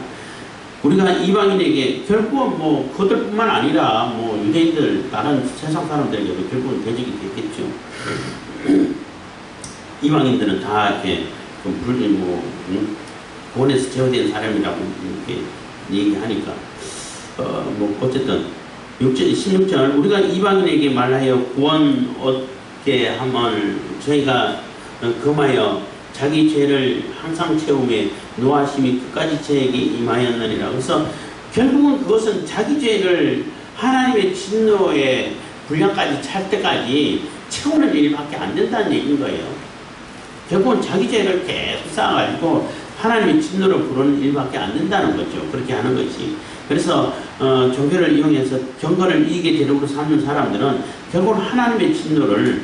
우리가 이방인에게 결국은 뭐 그들뿐만 아니라 뭐 유대인들 다른 세상 사람들에게도 결국은 대적이 됐겠죠. 이방인들은 다 이렇게 구원에서 제어된 사람이라고 이렇게 얘기하니까 뭐 어쨌든 16절 우리가 이방인에게 말하여 구원 얻게 함을 저희가 금하여 자기 죄를 항상 채우며 노하심이 끝까지 저에게 임하였느니라. 그래서 결국은 그것은 자기 죄를 하나님의 진노의 분량까지 찰 때까지 채우는 일밖에 안 된다는 얘기인 거예요. 결국은 자기 죄를 계속 쌓아가지고 하나님의 진노를 부르는 일밖에 안 된다는 거죠. 그렇게 하는 것이. 그래서 종교를 이용해서 경건을 이익의 재료로 삼는 사람들은 결국은 하나님의 진노를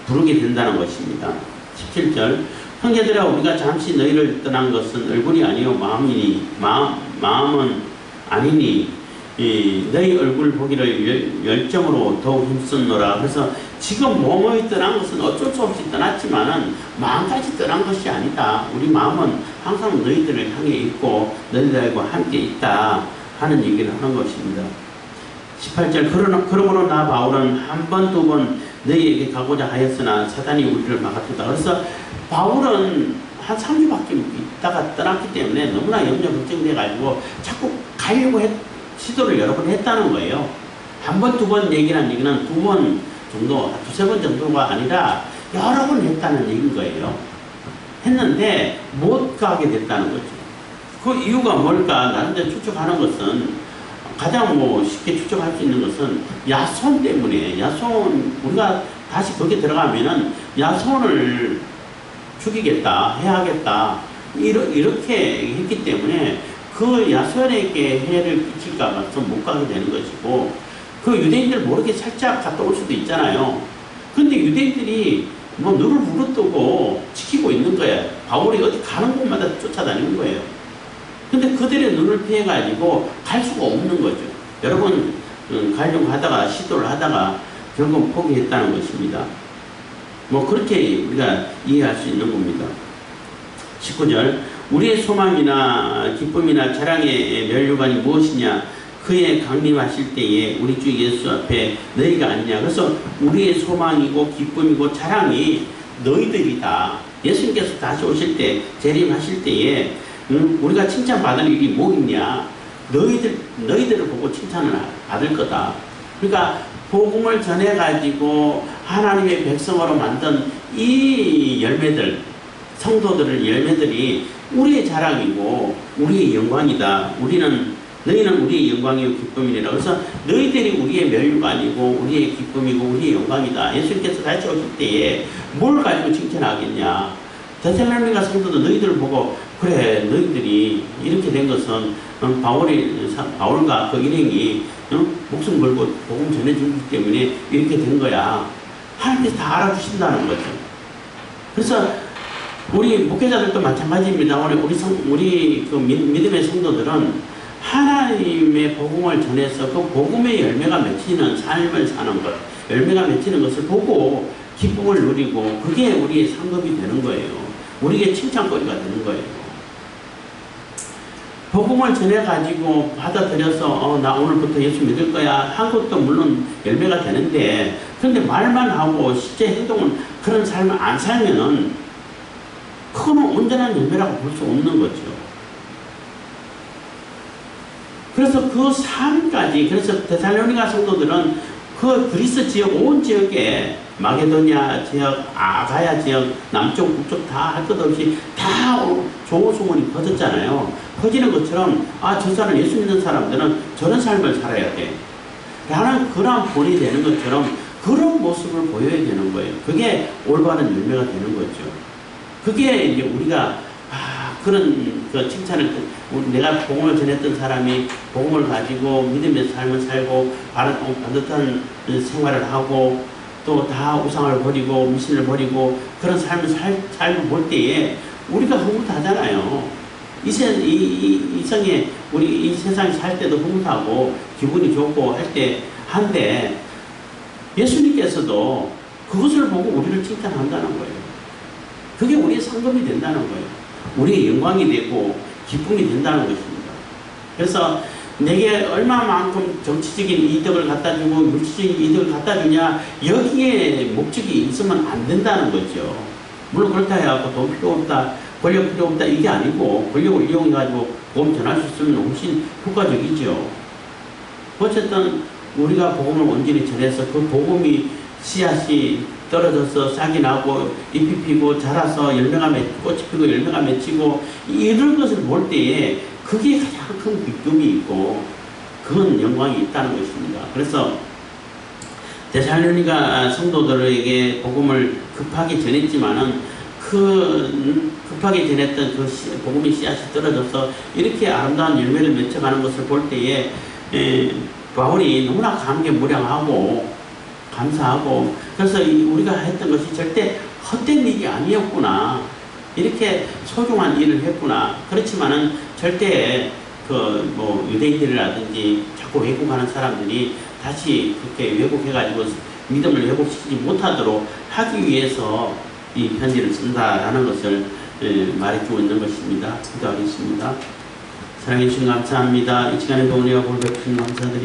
부르게 된다는 것입니다. 17절 형제들아 우리가 잠시 너희를 떠난 것은 얼굴이 아니요 마음은 아니니 너희 얼굴 보기를 열정으로 더욱 힘썼노라. 그래서 지금 몸이 떠난 것은 어쩔 수 없이 떠났지만은 마음까지 떠난 것이 아니다. 우리 마음은 항상 너희들을 향해 있고 너희들과 함께 있다 하는 얘기를 하는 것입니다. 18절 그러므로 나 바울은 한 번 두 번 너희에게 가고자 하였으나 사단이 우리를 막았다. 그래서 바울은 한 3주밖에 있다가 떠났기 때문에 너무나 염려 걱정돼 가지고 자꾸 가려고 시도를 여러 번 했다는 거예요. 한 번 두 번 얘기는 두 번 정도, 두세 번 정도가 아니라 여러 번 했다는 얘기인 거예요. 했는데 못 가게 됐다는 거죠. 그 이유가 뭘까? 나름대로 추측하는 것은 가장 쉽게 추측할 수 있는 것은 야손 때문에, 우리가 다시 거기에 들어가면은 야손을 죽이겠다, 해하겠다, 이렇게 했기 때문에 그 야손에게 해를 끼칠까 봐서 못 가게 되는 것이고, 그 유대인들 모르게 살짝 갔다 올 수도 있잖아요. 근데 유대인들이 눈을 부릅뜨고 지키고 있는 거예요. 바울이 어디 가는 곳마다 쫓아다니는 거예요. 근데 그들의 눈을 피해가지고 갈 수가 없는 거죠. 여러분, 가려고 하다가, 시도를 하다가 결국 포기했다는 것입니다. 그렇게 우리가 이해할 수 있는 겁니다. 19절, 우리의 소망이나 기쁨이나 자랑의 면류관이 무엇이냐? 그의 강림하실 때에 우리 주 예수 앞에 너희가 아니냐. 그래서 우리의 소망이고 기쁨이고 자랑이 너희들이다. 예수님께서 다시 오실 때, 재림하실 때에 우리가 칭찬받을 일이 뭐 있냐? 너희들을 보고 칭찬을 받을 거다. 그러니까 복음을 전해가지고 하나님의 백성으로 만든 이 열매들, 성도들의 열매들이 우리의 자랑이고 우리의 영광이다. 너희는 우리의 영광이고 기쁨이라. 그래서 너희들이 우리의 멸류관이고 우리의 기쁨이고 우리의 영광이다. 예수님께서 다시 오실 때에 뭘 가지고 칭찬하겠냐? 데살로니가 성도도 너희들을 보고 그래, 너희들이 이렇게 된 것은 바울과 그 일행이 목숨 걸고 복음 전해주기 때문에 이렇게 된 거야. 하나님께서 다 알아주신다는 거죠. 그래서 우리 목회자들도 마찬가지입니다. 우리 그 믿음의 성도들은 하나님의 복음을 전해서 그 복음의 열매가 맺히는 삶을 사는 것, 열매가 맺히는 것을 보고 기쁨을 누리고 그게 우리의 상급이 되는 거예요. 우리에게 칭찬거리가 되는 거예요. 복음을 전해가지고 받아들여서 나 오늘부터 예수 믿을 거야 한 것도 물론 열매가 되는데, 그런데 말만 하고 실제 행동은 그런 삶을 안 살면은 그거는 온전한 열매라고 볼 수 없는 거죠. 그래서 그 삶까지, 그래서 데살로니가 성도들은 그 그리스 지역 온 지역에 마게도냐 지역, 아가야 지역, 남쪽, 북쪽 다 할 것 없이 다 좋은 소문이 퍼졌잖아요. 퍼지는 것처럼 저 사람 예수 믿는 사람들은 저런 삶을 살아야 돼 라는 그런 본이 되는 것처럼 그런 모습을 보여야 되는 거예요. 그게 올바른 열매가 되는 거죠. 그게 이제 우리가 그런 그 칭찬을, 내가 복음을 전했던 사람이 복음을 가지고 믿음의 삶을 살고 반듯한 생활을 하고 또 다 우상을 버리고 미신을 버리고 그런 삶을 살고 볼 때에 우리가 흐뭇하잖아요. 이 성에 우리 이 세상에 살 때도 흐뭇하고 기분이 좋고 한데 예수님께서도 그것을 보고 우리를 칭찬한다는 거예요. 그게 우리의 상급이 된다는 거예요. 우리의 영광이 되고 기쁨이 된다는 것입니다. 그래서 내게 얼마만큼 정치적인 이득을 갖다 주고 물질적인 이득을 갖다 주냐, 여기에 목적이 있으면 안 된다는 거죠. 물론 그렇다 해갖고 돈 필요 없다, 권력 필요 없다, 이게 아니고 권력을 이용해가지고 복음 전할 수 있으면 훨씬 효과적이죠. 어쨌든 우리가 복음을 온전히 전해서 그 복음이 씨앗이 떨어져서 싹이 나고 잎이 피고 자라서 열매가 꽃이 피고 열매가 맺히고 이런 것을 볼 때에 그게 가장 큰 기쁨이 있고 그건 영광이 있다는 것입니다. 그래서 데살로니가 성도들에게 복음을 급하게 전했지만은 급하게 전했던 그 복음의 씨앗이 떨어져서 이렇게 아름다운 열매를 맺혀가는 것을 볼 때에 바울이 너무나 감개무량하고 감사하고, 그래서 우리가 했던 것이 절대 헛된 일이 아니었구나, 이렇게 소중한 일을 했구나. 그렇지만은 절대 유대인들이라든지 자꾸 왜곡하는 사람들이 다시 그렇게 왜곡해가지고 믿음을 회복시키지 못하도록 하기 위해서 이 편지를 쓴다라는 것을 말해주고 있는 것입니다. 기도하겠습니다. 사랑해 주신 감사합니다. 이 시간에도 은혜와 볼 베푸신 감사드립니다.